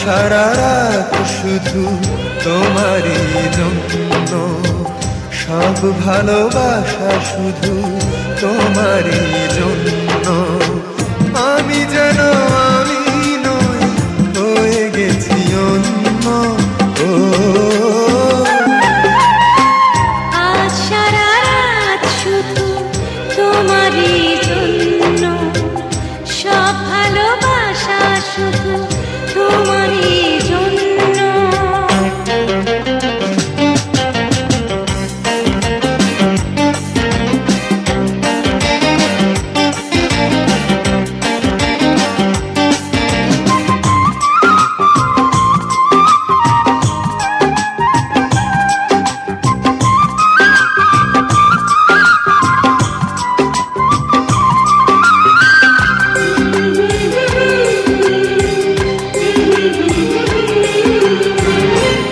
সারা রাত শুধু তোমারই জন্য, সব ভালোবাসা শুধু তোমারই জন্য। আমি যেন আমি নই, হয়ে গেছি অন্য। ও আজ সারা রাত শুধু তোমারই জন্য, সব ভালোবাসা শুধু তোমারই জন্য।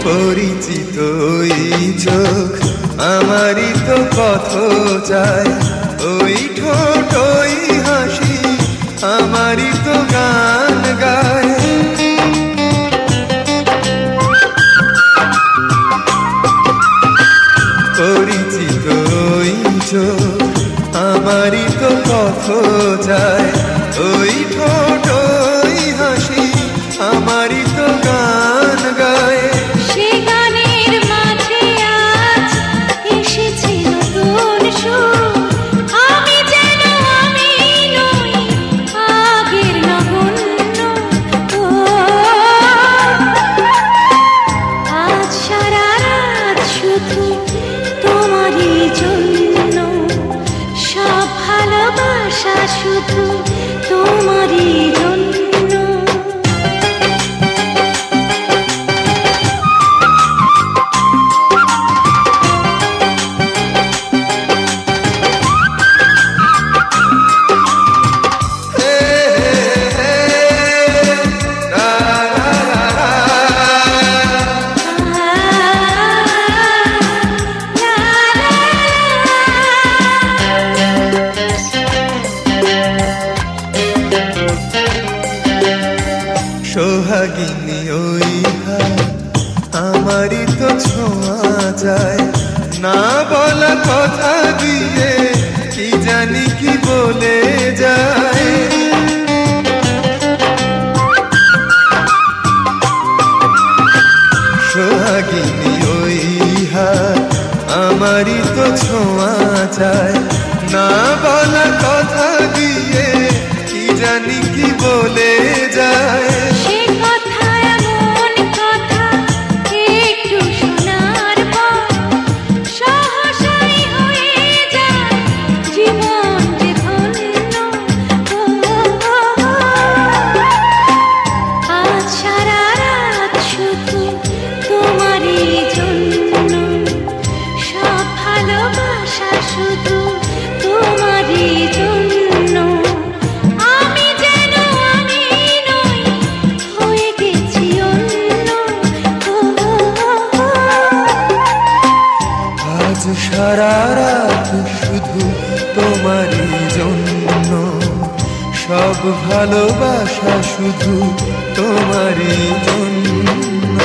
পরিচিত ওই চোখ আমারই তো পথ চায়, ওই ঠোঁট ওই হাসি আমারই তো গান গায়। পরিচিত ওই চোখ আমারই তো পথ চায়, ওই ঠোঁট ওই হাসি আমারই তো গান গায়। সে গানের মাঝে আজ এসেছে নতুন সুর, আমি যেন আমি নই, আগের নগণ্য। ও আজ সারা রাত শুধু তোমারই জন্য, সব ভালোবাসা শুধু তোমারই জন্য। সোহাগিনী ওই হাত আমারই তো ছোঁয়া যায়, না বলা কথা দিয়ে কি জানি কি বলে যায়। সোহাগিনী ওই হাত আমারই তো ছোঁয়া যায়, না বলা কথা দিয়ে কি জানি কি বলে যায়। সে কথা এমন কথা একটু শোনার পর সহসাই হয়ে যায় জীবন যে ধন্য। আজ সারা রাত শুধু তোমারই জন্য, সব ভালোবাসা শুধু তোমারই জন্য। আমি যেন আমি নই, হয়ে গেছি অন্য। আজ সারা রাত শুধু তোমারই জন্য, সব ভালোবাসা শুধু তোমারই জন্য।